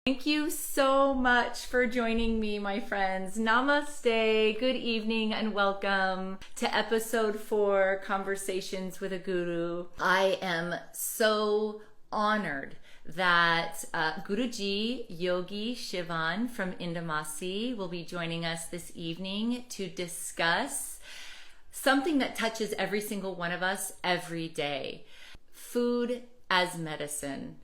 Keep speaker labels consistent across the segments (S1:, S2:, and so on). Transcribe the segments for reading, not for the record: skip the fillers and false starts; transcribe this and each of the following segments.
S1: Thank you so much for joining me, my friends. Namaste, good evening, and welcome to episode 4, Conversations with a Guru. I am so honored that Guruji Yogi Shivan from Indimasi will be joining us this evening to discuss something that touches every single one of us every day: food as medicine.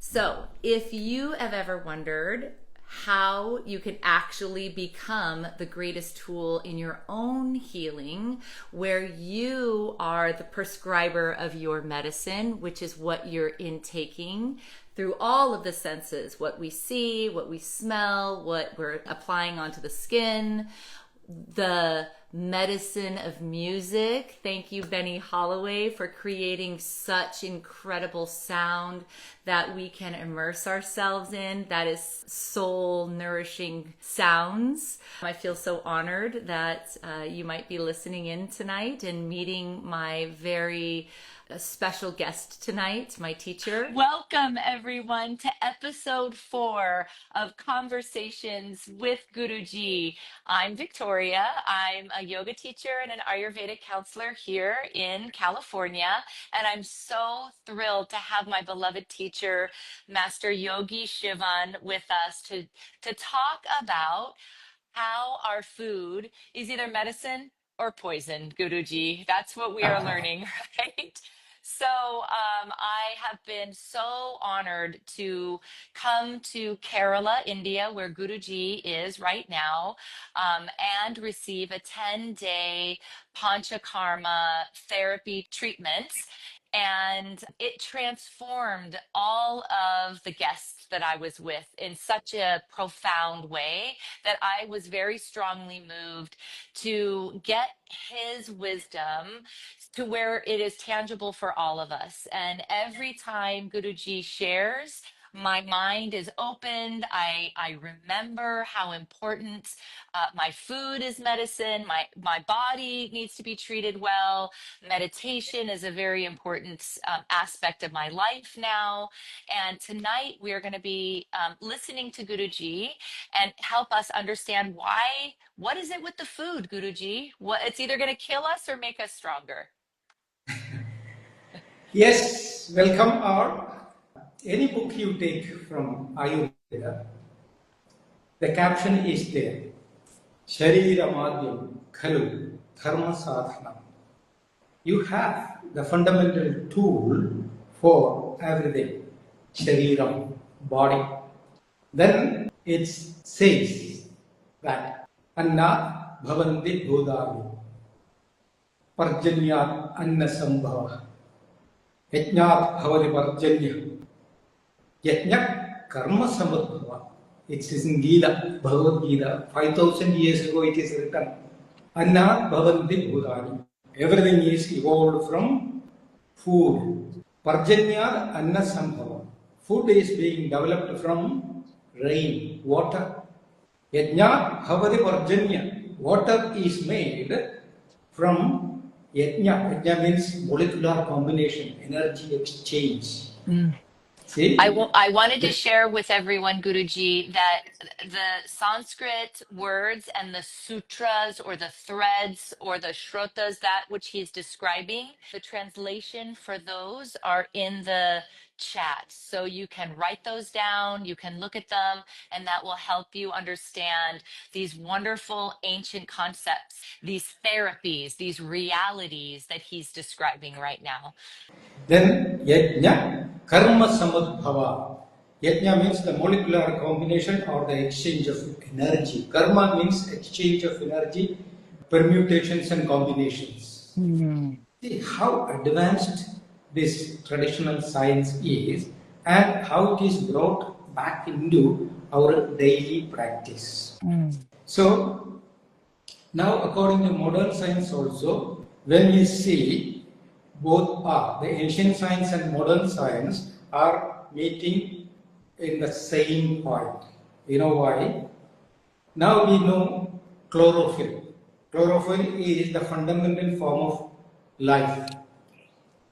S1: So, if you have ever wondered how you can actually become the greatest tool in your own healing, where you are the prescriber of your medicine, which is what you're intaking through all of the senses, what we see, what we smell, what we're applying onto the skin, the medicine of music. Thank you, Benny Holloway, for creating such incredible sound that we can immerse ourselves in. That is soul nourishing sounds. I feel so honored that you might be listening in tonight and meeting my very special guest tonight, my teacher. Welcome, everyone, to episode 4 of Conversations with Guruji. I'm Victoria. I'm a yoga teacher and an Ayurvedic counselor here in California, and I'm so thrilled to have my beloved teacher, Master Yogi Shivan, with us to talk about how our food is either medicine or poison, Guruji. That's what we are learning, right? So I have been so honored to come to Kerala, India, where Guruji is right now, and receive a 10-day Panchakarma therapy treatment. And it transformed all of the guests that I was with in such a profound way that I was very strongly moved to get his wisdom to where it is tangible for all of us. And every time Guruji shares, my mind is opened. I remember how important my food is medicine. My body needs to be treated well. Meditation is a very important aspect of my life now. And tonight we are going to be listening to Guruji and help us understand what is it with the food, Guruji? It's either going to kill us or make us stronger.
S2: Yes, welcome all. Any book you take from Ayurveda, the caption is there. Sharira Madhyam Khalu Dharma Sadhana. You have the fundamental tool for everything. Shariram, body. Then it says that Anna Bhavanti Bhudani Parjanyat Anna Sambhava Yajnat Bhavati Parjanya Yajna Karma Samudbhava. It is in Gita, Bhagavad Gita. 5,000 years ago it is written. Anna Bhavanti Bhudani. Everything is evolved from food. Parjanya Anna Sambhava. Food is being developed from rain, water. Yajna Bhavati Parjanya. Water is made from Yajna. Yajna means molecular combination, energy exchange. See?
S1: I wanted to share with everyone, Guruji, that the Sanskrit words and the sutras or the threads or the shrotas, that which he's describing, the translation for those are in the chat. So you can write those down, you can look at them, and that will help you understand these wonderful ancient concepts, these therapies, these realities that he's describing right now.
S2: Then Yajna Karma Samudbhava. Yajna means the molecular combination or the exchange of energy. Karma means exchange of energy, permutations and combinations. See how advanced this traditional science is and how it is brought back into our daily practice. So now according to modern science also, when we see both are, the ancient science and modern science are meeting in the same point. You know why? Now we know chlorophyll. Chlorophyll is the fundamental form of life.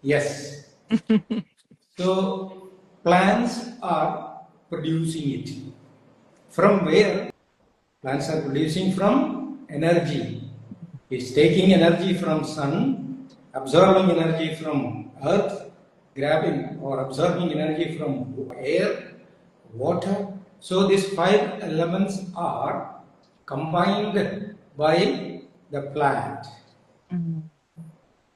S2: Yes. So plants are producing it. From where plants are producing? From energy. It's taking energy from sun, absorbing energy from earth, grabbing or absorbing energy from air, water. So these five elements are combined by the plant.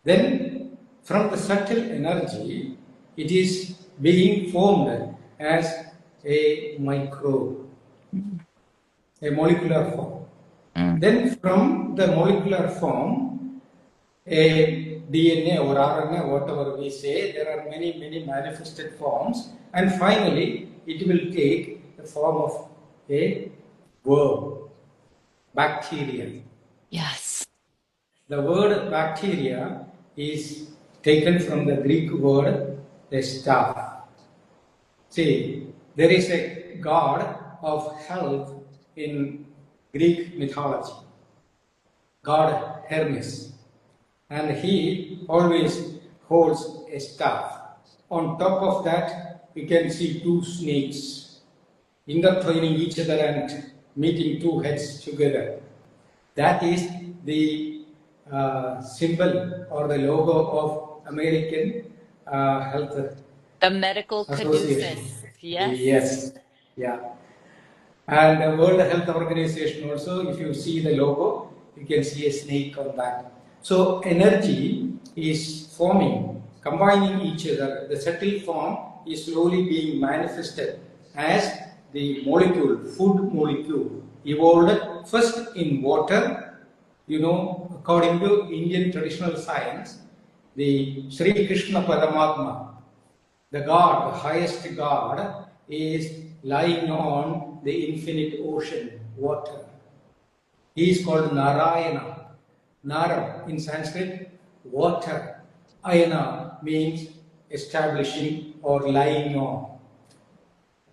S2: Then from the subtle energy, it is being formed as a microbe, a molecular form. Then from the molecular form, a DNA or RNA, whatever we say, there are many, many manifested forms, and finally it will take the form of a worm, bacteria.
S1: Yes.
S2: The word bacteria is taken from the Greek word a staff. See, there is a god of health in Greek mythology, god Hermes, and he always holds a staff. On top of that, we can see two snakes intertwining each other and meeting two heads together. That is the symbol or the logo of American Health
S1: The medical
S2: Association.
S1: caduceus. Yes.
S2: Yes, yeah. And the World Health Organization also, if you see the logo, you can see a snake on that. So energy is forming, combining each other. The subtle form is slowly being manifested as the molecule, food molecule, evolved first in water. You know, according to Indian traditional science, the Sri Krishna Paramatma, the God, the highest God, is lying on the infinite ocean, water. He is called Narayana. Nara in Sanskrit, water. Ayana means establishing or lying on.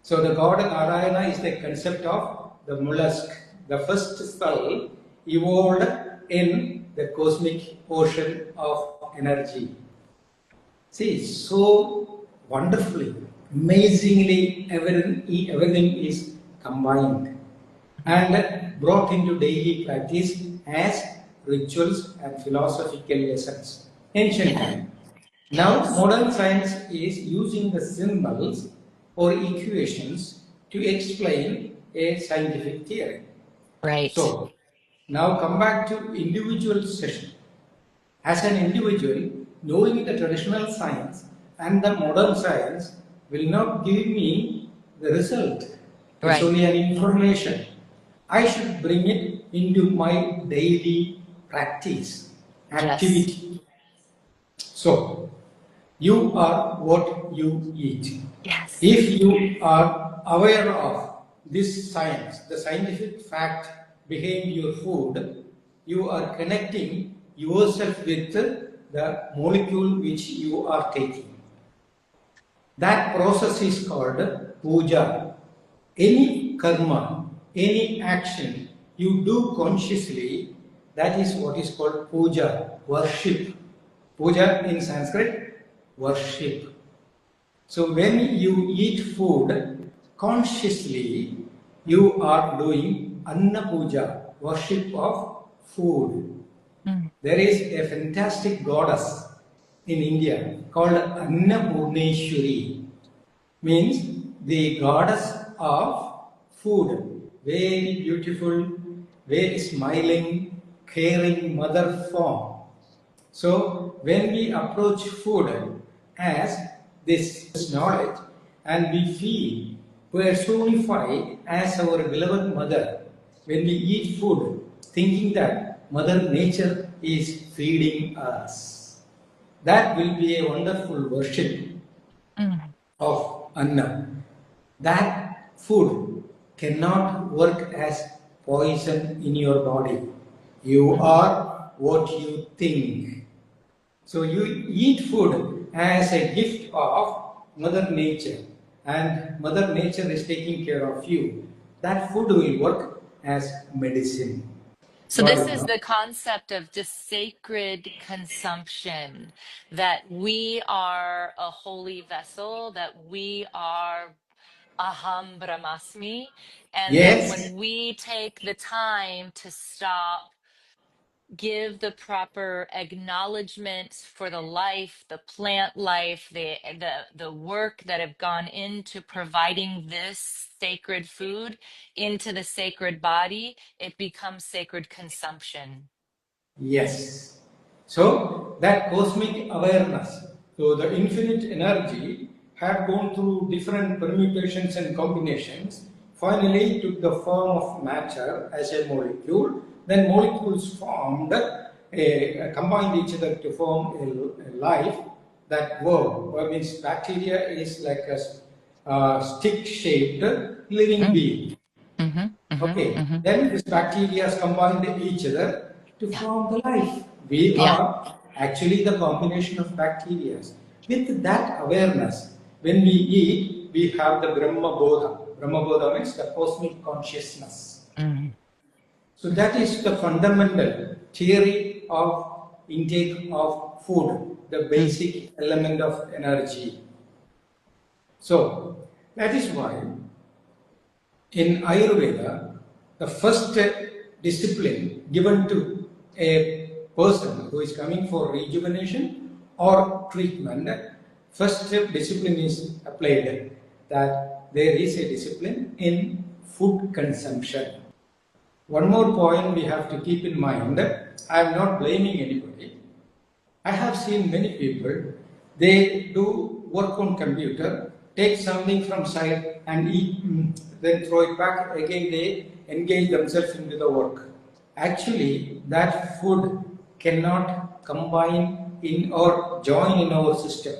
S2: So the God Narayana is the concept of the mollusk, the first cell evolved in the cosmic ocean of energy. See, so wonderfully, amazingly, everything is combined and brought into daily practice as rituals and philosophical lessons. Ancient time. Now, modern science is using the symbols or equations to explain a scientific theory.
S1: Right.
S2: So, now come back to individual session. As an individual, knowing the traditional science and the modern science will not give me the result. It's only an information. I should bring it into my daily practice, activity. So, you are what you eat.
S1: Yes.
S2: If you are aware of this science, the scientific fact behind your food, you are connecting yourself with the molecule which you are taking. That process is called puja. Any karma, any action you do consciously, that is what is called puja, worship. Puja in Sanskrit, worship. So when you eat food consciously, you are doing anna puja, worship of food. There is a fantastic goddess in India called Annapurneshwari, means the goddess of food. Very beautiful, very smiling, caring mother form. So when we approach food as this knowledge and we feel personified as our beloved mother, when we eat food thinking that Mother Nature is feeding us, that will be a wonderful worship of Anna. That food cannot work as poison in your body. You are what you think. So you eat food as a gift of Mother Nature, and Mother Nature is taking care of you. That food will work as medicine.
S1: So this is the concept of just sacred consumption, that we are a holy vessel, that we are aham brahmasmi. And then
S2: Yes,
S1: when we take the time to stop, give the proper acknowledgement for the life, the plant life, the work that have gone into providing this sacred food into the sacred body, it becomes sacred consumption.
S2: yes. So that cosmic awareness, so the infinite energy had gone through different permutations and combinations, finally took the form of matter as a molecule. Then molecules formed, combined each other to form a life. That worm means bacteria is like a stick-shaped living
S1: Mm.
S2: being. Okay,
S1: Mm-hmm.
S2: then these bacteria combined each other to
S1: Yeah.
S2: form the life. We
S1: Yeah.
S2: are actually the combination of bacteria. With that awareness, when we eat, we have the Brahma Bodha. Brahma Bodha means the cosmic consciousness.
S1: Mm.
S2: So that is the fundamental theory of intake of food, the
S1: Mm.
S2: basic element of energy. So that is why in Ayurveda, the first discipline given to a person who is coming for rejuvenation or treatment, first discipline is applied, that there is a discipline in food consumption. One more point we have to keep in mind, I am not blaming anybody. I have seen many people, they do work on computer, take something from side and eat, then throw it back, again they engage themselves into the work. Actually, that food cannot combine in or join in our system.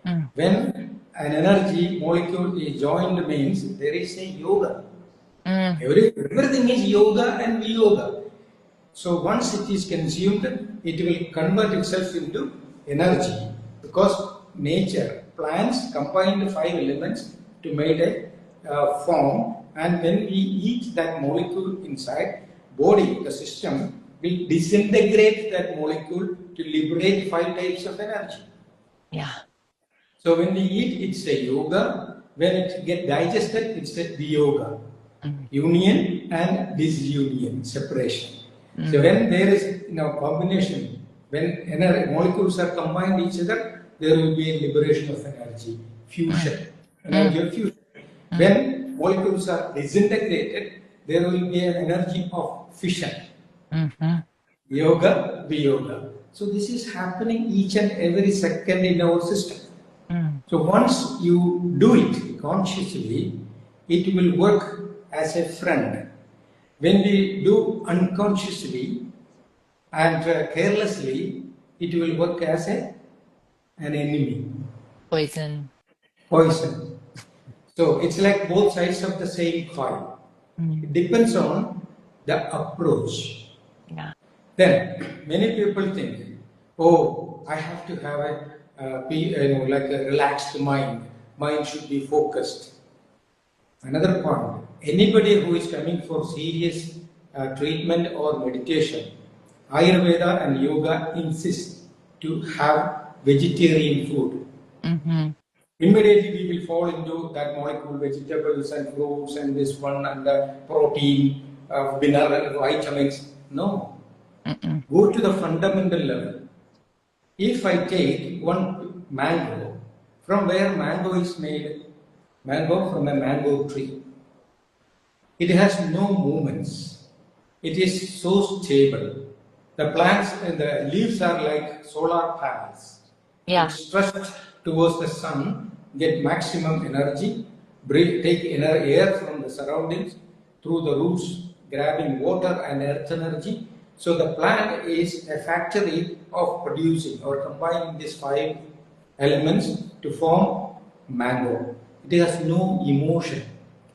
S1: Mm.
S2: When an energy molecule is joined means there is a yoga.
S1: Mm.
S2: Everything is yoga and yoga. So once it is consumed, it will convert itself into energy, because nature, plants combine the five elements to make a form, and when we eat that molecule inside, body, the system, will disintegrate that molecule to liberate five types of energy.
S1: Yeah.
S2: So when we eat, it's a yoga. When it gets digested, it's a yoga.
S1: Mm.
S2: Union and disunion, separation.
S1: Mm.
S2: So when there is combination, when molecules are combined each other, there will be a liberation of energy, fusion, energy
S1: Mm.
S2: of fusion.
S1: Mm.
S2: When molecules are disintegrated, there will be an energy of fission.
S1: Mm-hmm.
S2: Yoga, Viyoga. So this is happening each and every second in our system.
S1: Mm.
S2: So once you do it consciously, it will work as a friend. When we do unconsciously and carelessly, it will work as an enemy,
S1: Poison.
S2: poison. So it's like both sides of the same coin. It
S1: Mm.
S2: depends on the approach.
S1: Yeah.
S2: Then many people think, oh, I have to have like a relaxed mind. Mind should be focused. Another point, anybody who is coming for serious treatment or meditation, Ayurveda and Yoga insist to have vegetarian food.
S1: Mm-hmm.
S2: Immediately we will fall into that molecule, vegetables and fruits and this one and the protein, mineral, vitamins. No.
S1: Mm-mm.
S2: Go to the fundamental level. If I take one mango, from where mango is made? Mango from a mango tree. It has no movements. It is so stable. The plants and the leaves are like solar panels.
S1: Yeah.
S2: It's stretched towards the sun, get maximum energy, take air from the surroundings through the roots, grabbing water and earth energy. So the plant is a factory of producing or combining these five elements to form mango. It has no emotion.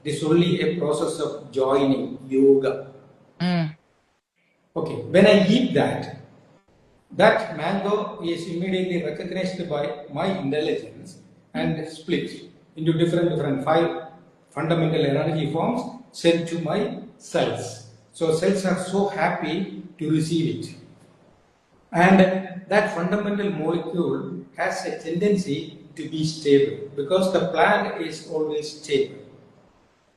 S2: It is only a process of joining, yoga.
S1: Mm.
S2: Okay, when I eat that, that mango is immediately recognized by my intelligence and split into different five fundamental energy forms sent to my cells. So cells are so happy to receive it. And that fundamental molecule has a tendency to be stable because the plant is always stable.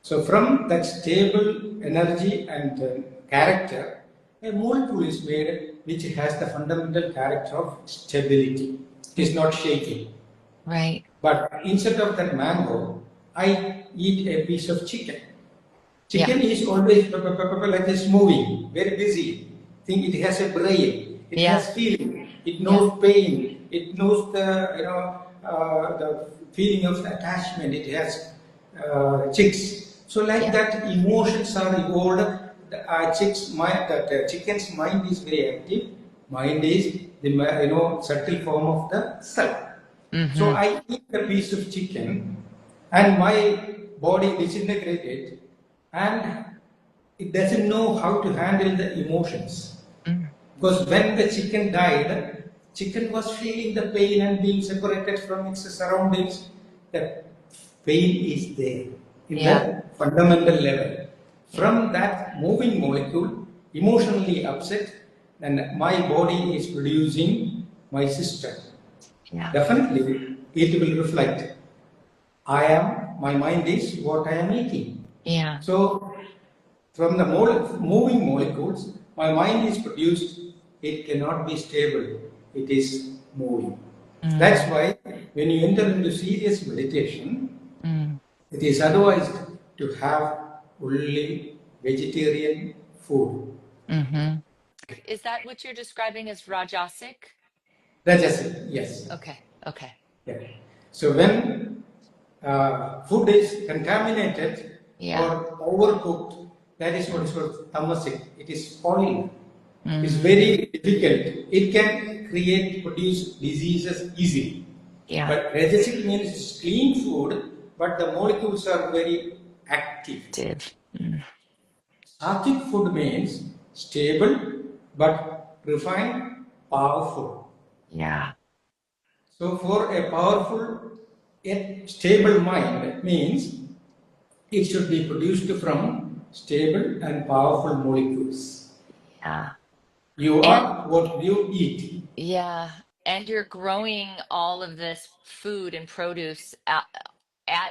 S2: So from that stable energy and character, a molecule is made which has the fundamental character of stability. It is not shaking.
S1: Right.
S2: But instead of that mango, I eat a piece of chicken. Chicken is always like this moving, very busy. Think it has a brain. It has feeling. It knows pain. It knows the feeling of attachment. It has chicks. So like that, emotions are evolved. The chicken's mind is very active. Mind is the subtle form of the cell. So I eat a piece of chicken, and my body disintegrated, and it doesn't know how to handle the emotions. Because when the chicken died, chicken was feeling the pain and being separated from its surroundings. The pain is there in the fundamental level. From that moving molecule, emotionally upset, and my body is producing my system. Definitely, it will reflect. My mind is what I am eating. So, from the moving molecules, my mind is produced. It cannot be stable. It is moving. That's why when you enter into serious meditation, it is advised to have only vegetarian food.
S1: Is that what you're describing as Rajasic?
S2: Rajasic, yes.
S1: Okay.
S2: Yeah. So when food is contaminated or overcooked, that is what is called tamasic. It is spoiled. It's very difficult. It can produce diseases easily. But rajasic means clean food, but the molecules are very active. Sattvic food means stable but refined, powerful. So for a powerful yet stable mind means it should be produced from stable and powerful molecules. You are what you eat.
S1: And you're growing all of this food and produce at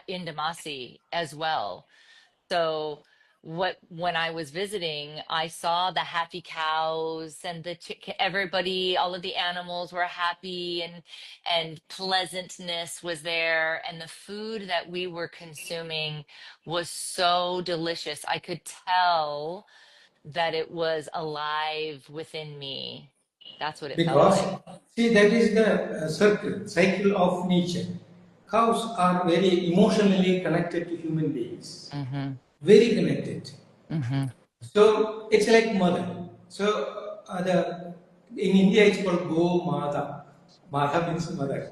S1: Indimasi as well. So when I was visiting, I saw the happy cows and the chicken, everybody, all of the animals were happy, and pleasantness was there, and the food that we were consuming was so delicious. I could tell that it was alive within me. That's what it felt
S2: Because,
S1: like.
S2: see, that is the cycle of nature. Cows are very emotionally connected to human beings. Very connected. So it's like mother. So in India it's called Go Mata. Mata means mother.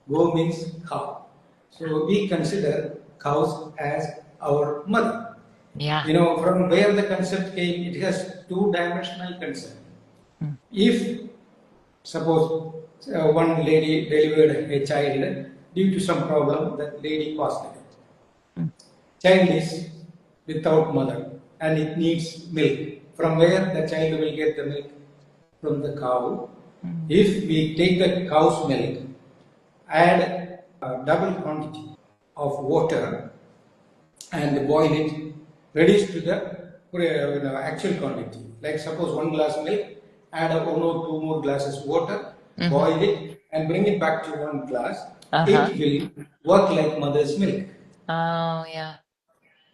S2: Go means cow. So we consider cows as our mother. From where the concept came, it has two-dimensional concept. If suppose one lady delivered a child, due to some problem, that lady passed away. Child is without mother and it needs milk. From where the child will get the milk? From the cow. If we take the cow's milk, add a double quantity of water and boil it, reduce to the actual quantity. Like suppose 1 glass milk, add 1 or 2 more glasses water, boil it and bring it back to 1 glass. It will work like mother's milk.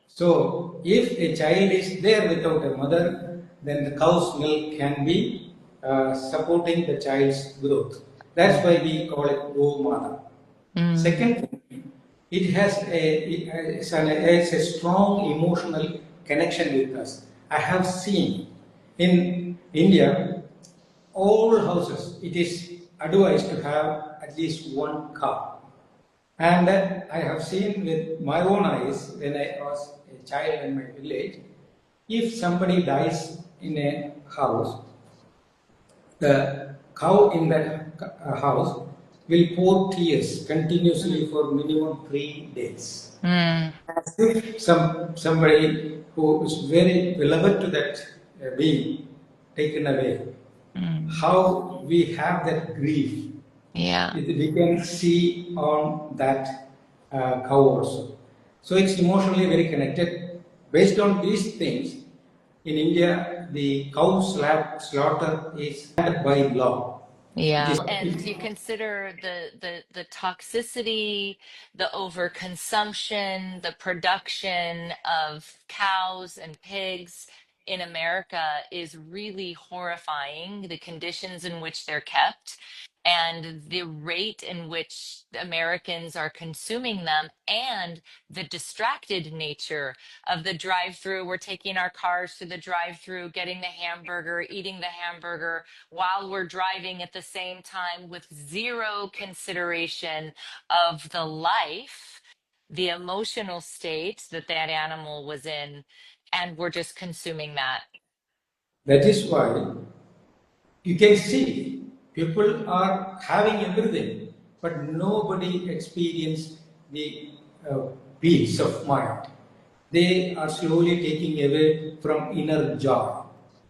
S2: So if a child is there without a mother, then the cow's milk can be supporting the child's growth. That's why we call it Go Mata. Second thing, it has a strong emotional connection with us. I have seen in India, all houses, it is advised to have at least 1 cow. And I have seen with my own eyes when I was a child in my village, if somebody dies in a house, the cow in that house will pour tears continuously for minimum 3 days. As if somebody who is very beloved to that being taken away. How we have that grief. We can see on that cow also. So it's emotionally very connected. Based on these things, in India, the cow slaughter is banned by law. It
S1: Yeah.
S2: is,
S1: And you consider the toxicity, the overconsumption, the production of cows and pigs in America is really horrifying, the conditions in which they're kept and the rate in which Americans are consuming them and the distracted nature of the drive-through. We're taking our cars to the drive-through, getting the hamburger, eating the hamburger while we're driving at the same time with zero consideration of the life, the emotional state that that animal was in, and we're just consuming that.
S2: that is why you can see people are having everything, but nobody experience the peace of mind. They are slowly taking away from inner joy.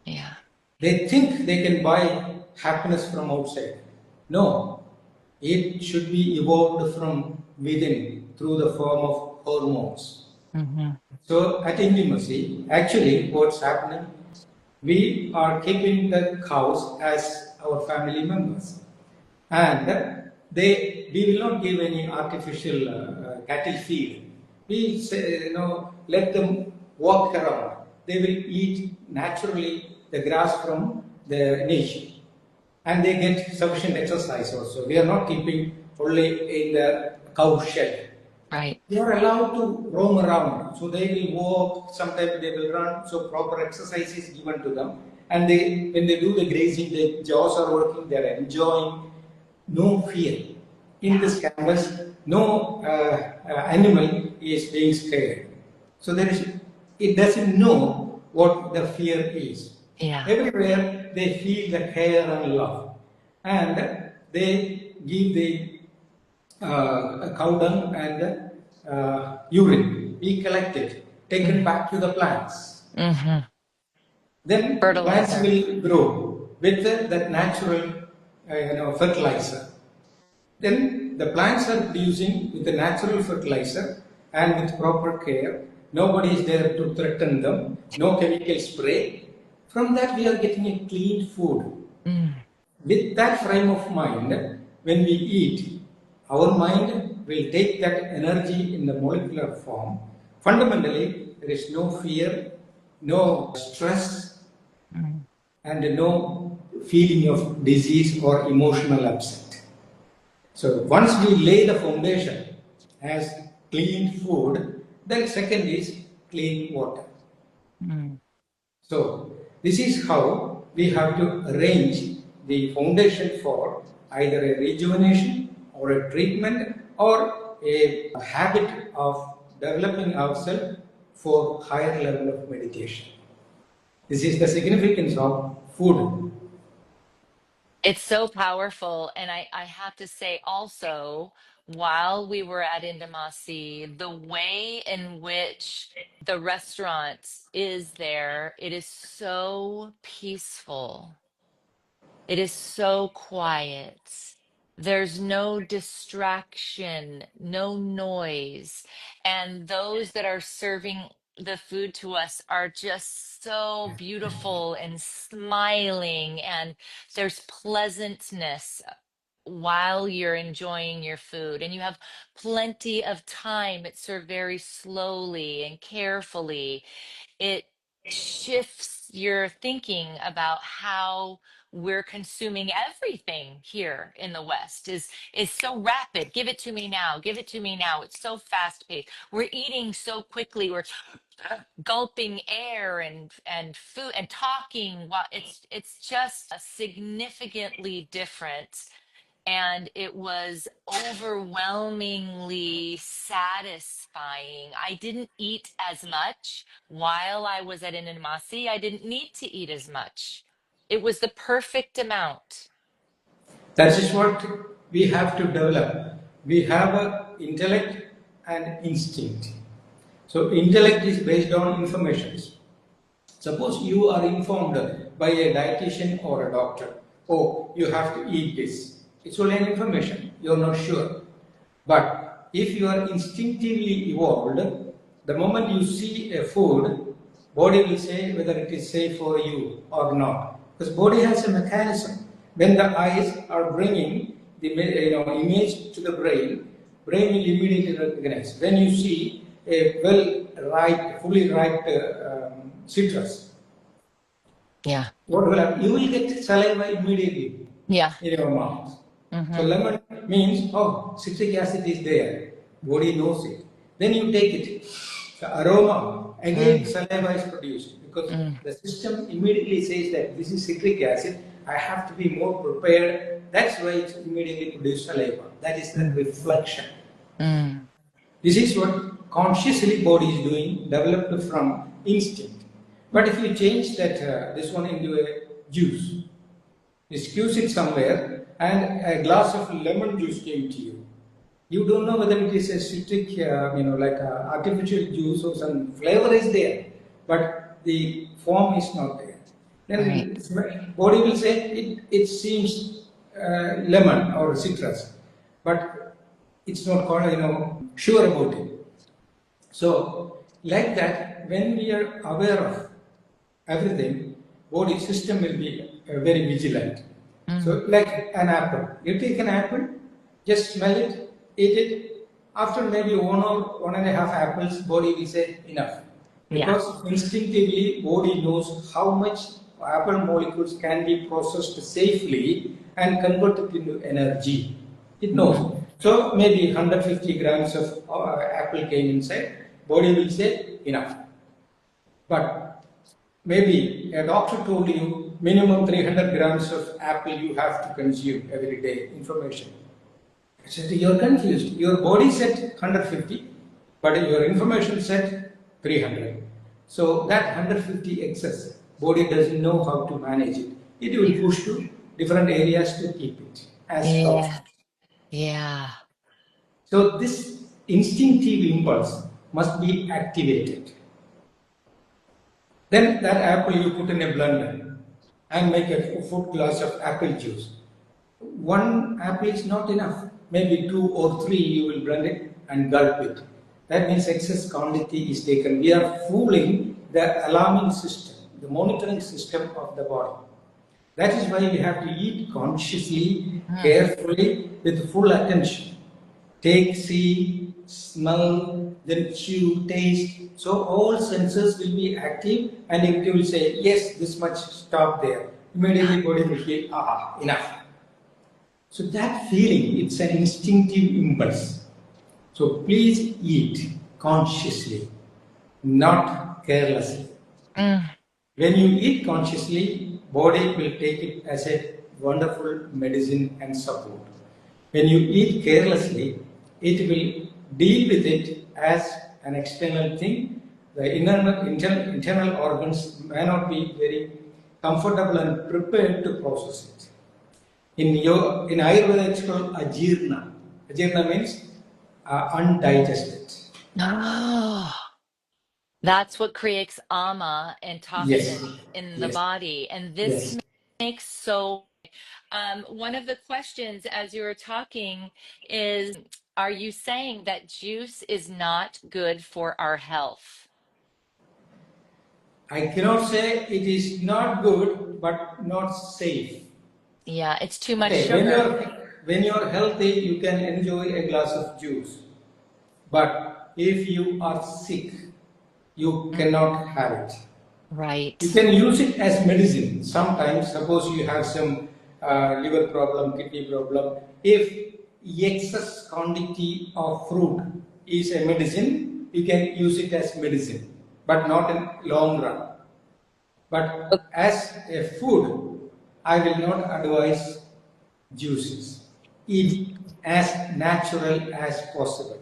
S1: Yeah.
S2: They think they can buy happiness from outside. No, it should be evolved from within through the form of hormones.
S1: Mm-hmm.
S2: So at Indimasi, actually what's happening, we are keeping the cows as our family members. And we will not give any artificial cattle feed. We say, let them walk around. They will eat naturally the grass from the nature, and they get sufficient exercise also. We are not keeping only in the cow shed.
S1: Right.
S2: They are allowed to roam around. So they will walk, sometimes they will run, so proper exercise is given to them. And when they do the grazing, their jaws are working, they are enjoying. No fear. In this canvas, no animal is being scared. So it doesn't know what the fear is.
S1: Yeah.
S2: Everywhere they feel the care and love. And they give the cow dung and urine. We collect it, taken back to the plants.
S1: Mm-hmm.
S2: Then plants
S1: Fertilizer.
S2: will grow with that natural fertilizer. Then the plants are producing with the natural fertilizer and with proper care. Nobody is there to threaten them. No chemical spray. From that we are getting a clean food.
S1: Mm.
S2: With that frame of mind, when we eat, our mind will take that energy in the molecular form. Fundamentally, there is no fear, no stress, and no feeling of disease or emotional upset. So once we lay the foundation as clean food, then second is clean water.
S1: Mm.
S2: So this is how we have to arrange the foundation for either a rejuvenation or a treatment or a habit of developing ourselves for higher level of meditation. This is the significance of food.
S1: It's so powerful. And I have to say also, while we were at Indimasi, the way in which the restaurant is there, it is so peaceful. It is so quiet. There's no distraction, no noise. And those that are serving the food to us are just so beautiful and smiling, and there's pleasantness while you're enjoying your food, and you have plenty of time. It's served very slowly and carefully. It shifts your thinking about how we're consuming everything here in the West is so rapid. Give it to me now. Give it to me now. It's so fast paced. We're eating so quickly. We're gulping air and food and talking while it's just a significantly different, and it was overwhelmingly satisfying. I didn't eat as much while I was at Indimasi. I didn't need to eat as much. It was the perfect amount.
S2: That is what we have to develop. We have an intellect and instinct. So intellect is based on information. Suppose you are informed by a dietitian or a doctor, oh, you have to eat this. It's only an information, you're not sure. But if you are instinctively evolved, the moment you see a food, body will say whether it is safe for you or not. Because body has a mechanism. When the eyes are bringing the image to the brain, brain will immediately recognize. When you see a well-ripe, fully ripe citrus,
S1: Yeah.
S2: what will happen? You will get saliva immediately
S1: Yeah.
S2: in your mouth. So
S1: Mm-hmm.
S2: lemon means, oh, citric acid is there. Body knows it. Then you take it. The aroma, again saliva is produced because the system immediately says that this is citric acid. I have to be more prepared. That's why it immediately produces saliva. That is the reflection.
S1: Mm.
S2: This is what consciously body is doing, developed from instinct. But if you change that this one into a juice, you squeeze it somewhere, and a glass of lemon juice came to you. You don't know whether it is a citric, like artificial juice or some flavor is there, but the form is not there.
S1: Right.
S2: Then body will say it seems lemon or citrus, but it's not called, sure about it. So, like that, when we are aware of everything, body system will be very vigilant. So, like an apple, you take an apple, just smell it, eat it. After maybe 1.5 apples, body will say enough,
S1: Yeah.
S2: because instinctively body knows how much apple molecules can be processed safely and converted into energy. It
S1: Mm-hmm.
S2: knows. So maybe 150 grams of apple came inside, body will say enough. But maybe a doctor told you minimum 300 grams of apple you have to consume every day, information. I said, you're confused. Your body said 150, but your information said 300. So that 150 excess, body doesn't know how to manage it. It will push to different areas to keep it as
S1: Yeah.
S2: toxin.
S1: Yeah.
S2: So this instinctive impulse must be activated. Then that apple you put in a blender and make a full glass of apple juice. One apple is not enough. Maybe 2 or 3 you will blend it and gulp it. That means excess quantity is taken. We are fooling the alarming system, the monitoring system of the body. That is why we have to eat consciously,
S1: Mm.
S2: carefully, with full attention. Take, see, smell, then chew, taste. So all senses will be active, and it will say, yes, this much, stop there. Immediately body will feel, enough. So that feeling, it's an instinctive impulse. So please eat consciously, not carelessly.
S1: Mm.
S2: When you eat consciously, body will take it as a wonderful medicine and support. When you eat carelessly, it will deal with it as an external thing. The internal organs may not be very comfortable and prepared to process it. In Ayurveda, it's called ajirna. Ajirna means undigested.
S1: Oh, that's what creates ama and
S2: Yes,
S1: toxin in the
S2: yes,
S1: body. And this
S2: yes.
S1: makes so one of the questions as you were talking is, are you saying that juice is not good for our health?
S2: I cannot say it is not good, but not safe.
S1: Yeah, it's too much
S2: Okay,
S1: sugar.
S2: when you're healthy, you can enjoy a glass of juice. But if you are sick, you
S1: Mm.
S2: cannot have it. You
S1: Right.
S2: can use it as medicine. Sometimes, suppose you have some liver problem, kidney problem. If excess quantity of fruit is a medicine, you can use it as medicine, but not in long run. But as a food, I will not advise juices. Eat as natural as possible.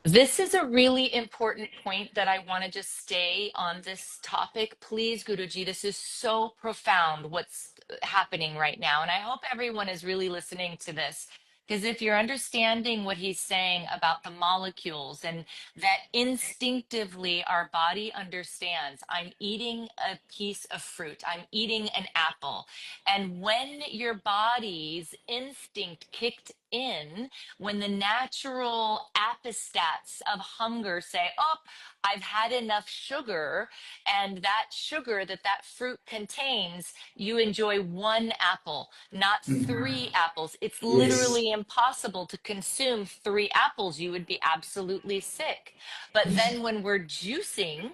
S1: This is a really important point that I want to just stay on this topic. Please, Guruji, this is so profound what's happening right now. And I hope everyone is really listening to this. Because if you're understanding what he's saying about the molecules, and that instinctively our body understands, I'm eating a piece of fruit, I'm eating an apple. And when your body's instinct kicked in, when the natural apostats of hunger say, oh, I've had enough sugar, and that sugar that fruit contains, you enjoy one apple, not three apples. It's
S2: Yes.
S1: literally impossible to consume three apples. You would be absolutely sick. But then when we're juicing,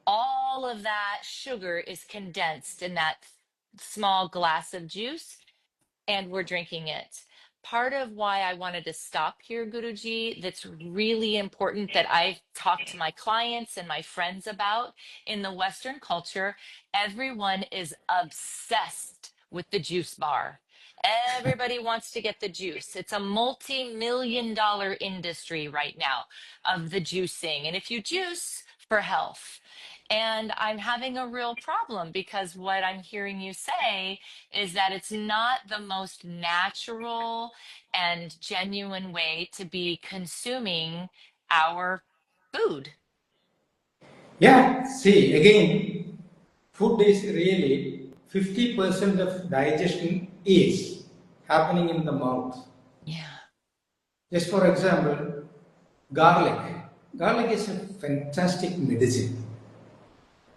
S1: all of that sugar is condensed in that small glass of juice, and we're drinking it. Part of why I wanted to stop here, Guruji, that's really important that I've talked to my clients and my friends about in the Western culture, everyone is obsessed with the juice bar. Everybody wants to get the juice. It's a multi-million-dollar industry right now of the juicing. And if you juice for health, and I'm having a real problem because what I'm hearing you say is that it's not the most natural and genuine way to be consuming our food.
S2: Yeah, see, again, food is really 50% of digestion is happening in the mouth.
S1: Yeah.
S2: Just for example, garlic. Garlic is a fantastic medicine.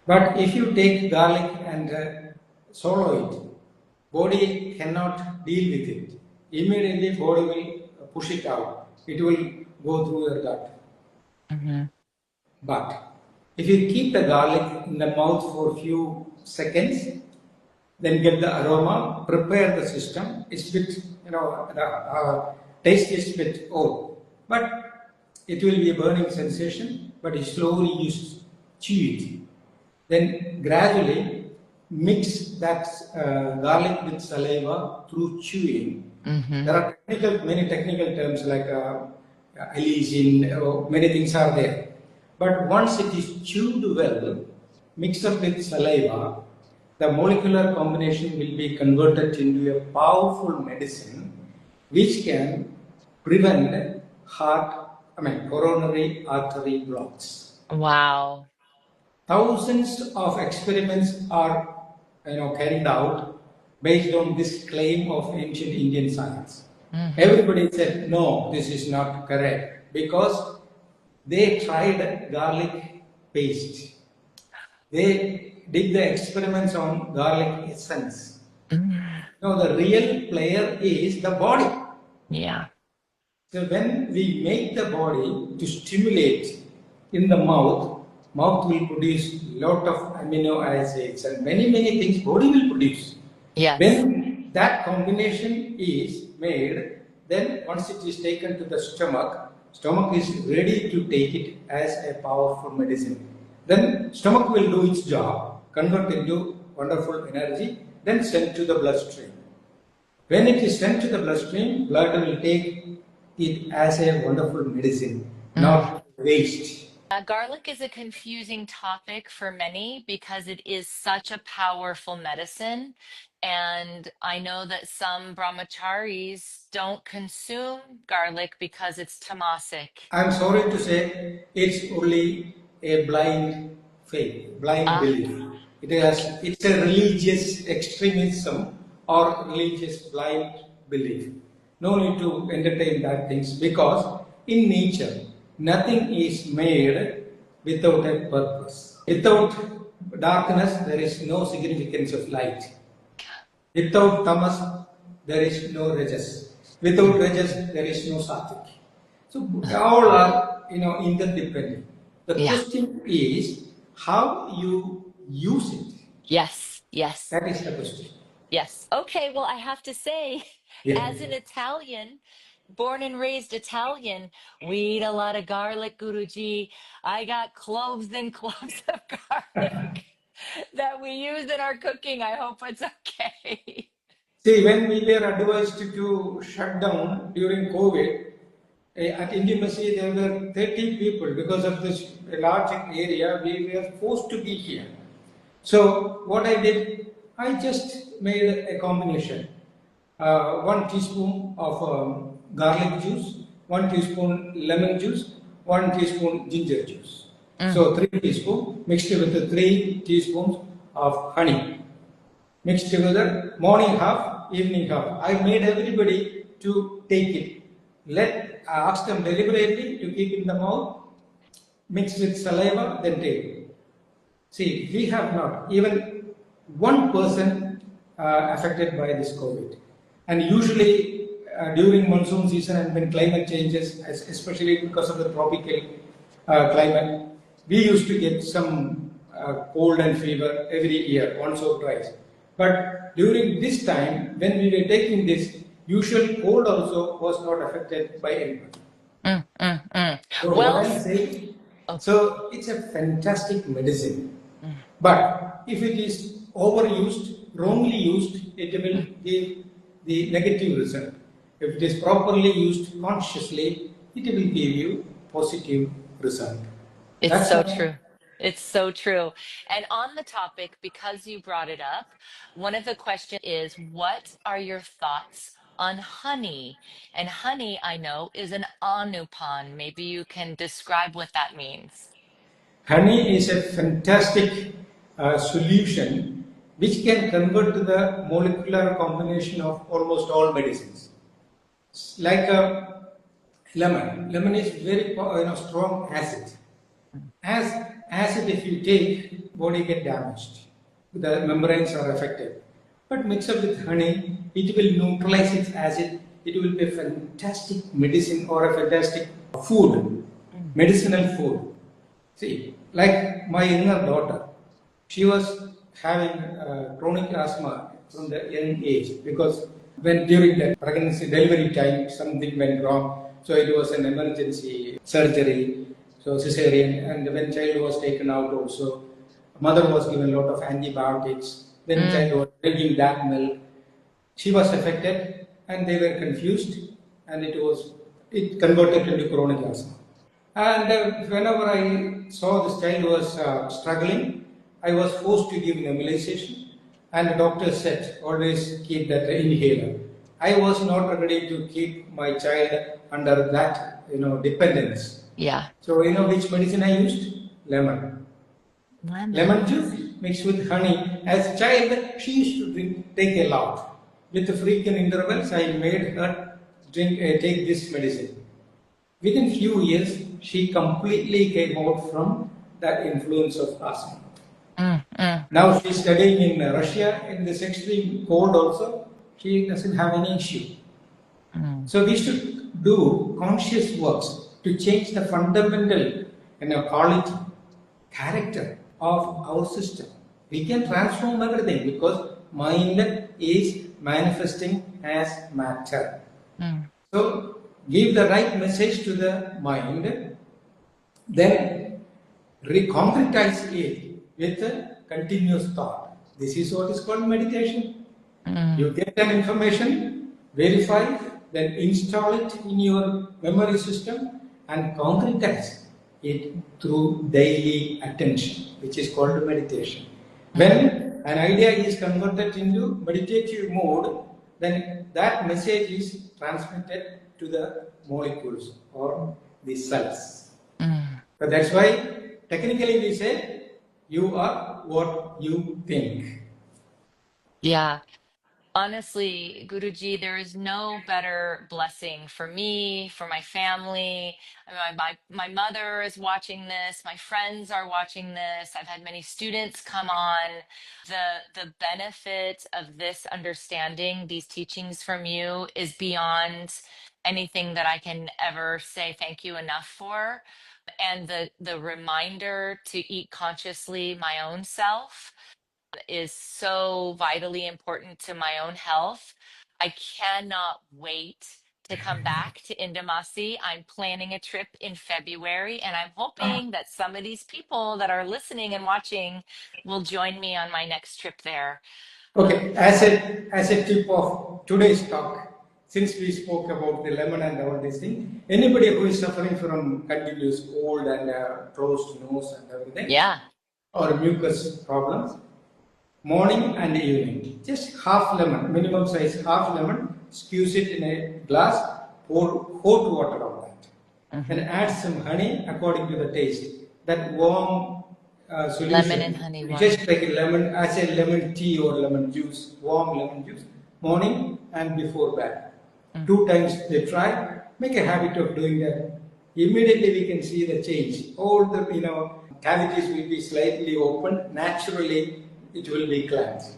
S2: But if you take garlic and swallow it, body cannot deal with it. Immediately body will push it out. It will go through your gut.
S1: Mm-hmm.
S2: But if you keep the garlic in the mouth for a few seconds, then get the aroma, prepare the system. It's bit, the taste is bit old, but it will be a burning sensation. But you slowly chew it. Then gradually mix that garlic with saliva through chewing.
S1: Mm-hmm.
S2: There are many technical terms like allicin, many things are there. But once it is chewed well, mixed up with saliva, the molecular combination will be converted into a powerful medicine which can prevent coronary artery blocks.
S1: Wow.
S2: Thousands of experiments are carried out based on this claim of ancient Indian science.
S1: Mm-hmm.
S2: Everybody said, no, this is not correct because they tried garlic paste. They did the experiments on garlic essence.
S1: Mm-hmm.
S2: Now the real player is the body.
S1: Yeah.
S2: So when we make the body to stimulate in the mouth will produce lot of amino acids and many things body will produce.
S1: Yes.
S2: When that combination is made, then once it is taken to the stomach is ready to take it as a powerful medicine. Then stomach will do its job, convert into wonderful energy, then send to the bloodstream. When it is sent to the bloodstream, blood will take it as a wonderful medicine, not waste.
S1: Garlic is a confusing topic for many because it is such a powerful medicine. And I know that some brahmacharis don't consume garlic because it's tamasic.
S2: I'm sorry to say, it's only a blind faith, blind belief. It's a religious extremism or religious blind belief. No need to entertain that things because in nature, nothing is made without a purpose. Without darkness, there is no significance of light. Without tamas, there is no rajas. Without rajas, there is no sattvic. So all are interdependent. The question is how you use it.
S1: Yes.
S2: That is the question.
S1: Yes. Okay. Well, I have to say, as an Italian, born and raised Italian, we eat a lot of garlic, Guruji. I got cloves and cloves of garlic that we use in our cooking. I hope it's okay.
S2: See, when we were advised to shut down during COVID, at Indimasi there were 30 people because of this large area. We were forced to be here. So what I did, I just made a combination. 1 teaspoon of garlic juice, 1 teaspoon lemon juice, 1 teaspoon ginger juice. So 3 teaspoons mixed with the 3 teaspoons of honey. Mixed together, morning half, evening half. I made everybody to take it. Ask them deliberately to keep in the mouth, mix with saliva, then take it. See, we have not even one person affected by this COVID. And usually during monsoon season and when climate changes, especially because of the tropical climate, we used to get some cold and fever every year, once or twice. But during this time, when we were taking this, usual cold also was not affected by anyone. So
S1: Well,
S2: what I'm saying, so it's a fantastic medicine. But if it is overused, wrongly used, it will give the negative result. If it is properly used consciously, it will give you positive result.
S1: it's so true. It's so true. And on the topic, because you brought it up, one of the questions is, what are your thoughts on honey? And honey, I know, is an anupan. Maybe you can describe what that means.
S2: Honey is a fantastic solution which can convert to the molecular combination of almost all medicines. Like lemon. Lemon is very strong acid. As acid, if you take, body get damaged. The membranes are affected. But mix up with honey, it will neutralize its acid. It will be a fantastic medicine or a fantastic food, medicinal food. See, like my younger daughter, she was having chronic asthma from the young age because when during the pregnancy delivery time something went wrong, so it was an emergency surgery, so cesarean, and when child was taken out also, mother was given a lot of antibiotics, then child was drinking that milk, she was affected and they were confused and it converted into chronic asthma. And whenever I saw this child was struggling, I was forced to give nebulization. And the doctor said, always keep that inhaler. I was not ready to keep my child under that, dependence.
S1: Yeah.
S2: So which medicine I used? Lemon. Lemon juice mixed with honey. As a child, she used to take a lot. With the frequent intervals, I made her take this medicine. Within few years, she completely came out from that influence of asthma. Now she's studying in Russia in this extreme cold also. She doesn't have any issue. So we should do conscious works to change the fundamental quality, character of our system. We can transform everything because mind is manifesting as matter. So give the right message to the mind, then concretize it with a continuous thought. This is what is called meditation. You get an information, verify, then install it in your memory system and concretize it through daily attention, which is called meditation. When an idea is converted into meditative mode, then that message is transmitted to the molecules or the cells. So that's why technically we say you are what you think.
S1: Yeah. Honestly, Guruji, there is no better blessing for me, for my family. I mean, my mother is watching this. My friends are watching this. I've had many students come on. The benefit of this understanding, these teachings from you, is beyond anything that I can ever say thank you enough for. And the reminder to eat consciously my own self is so vitally important to my own health. I cannot wait to come back to Indimasi. I'm planning a trip in February, and I'm hoping that some of these people that are listening and watching will join me on my next trip there.
S2: Okay, as a tip of today's talk, since we spoke about the lemon and all these things, anybody who is suffering from continuous cold and closed nose and everything, or mucus problems, morning and evening, just half lemon, minimum size half lemon, squeeze it in a glass, pour hot water on that.
S1: Mm-hmm.
S2: Then add some honey according to the taste. That warm solution,
S1: Lemon and honey water.
S2: just like a lemon, as a lemon tea or lemon juice, warm lemon juice, morning and before bed. 2 times they try, make a habit of doing that. Immediately we can see the change. All the cavities will be slightly open. Naturally, it will be cleansed.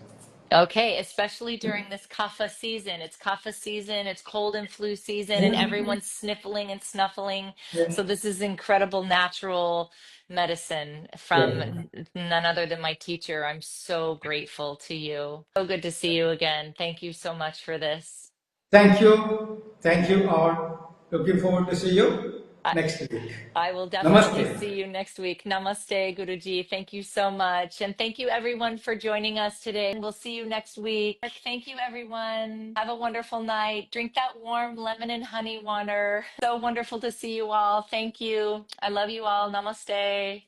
S1: Okay, especially during this kapha season. It's kapha season, it's cold and flu season, and everyone's sniffling and snuffling.
S2: Yeah.
S1: So this is incredible natural medicine from none other than my teacher. I'm so grateful to you. So good to see you again. Thank you so much for this.
S2: Thank you. Thank you all. Looking forward to see you next week.
S1: I will definitely
S2: Namaste.
S1: see you next week. Namaste, Guruji. Thank you so much. And thank you everyone for joining us today. We'll see you next week. Thank you everyone. Have a wonderful night. Drink that warm lemon and honey water. So wonderful to see you all. Thank you. I love you all. Namaste.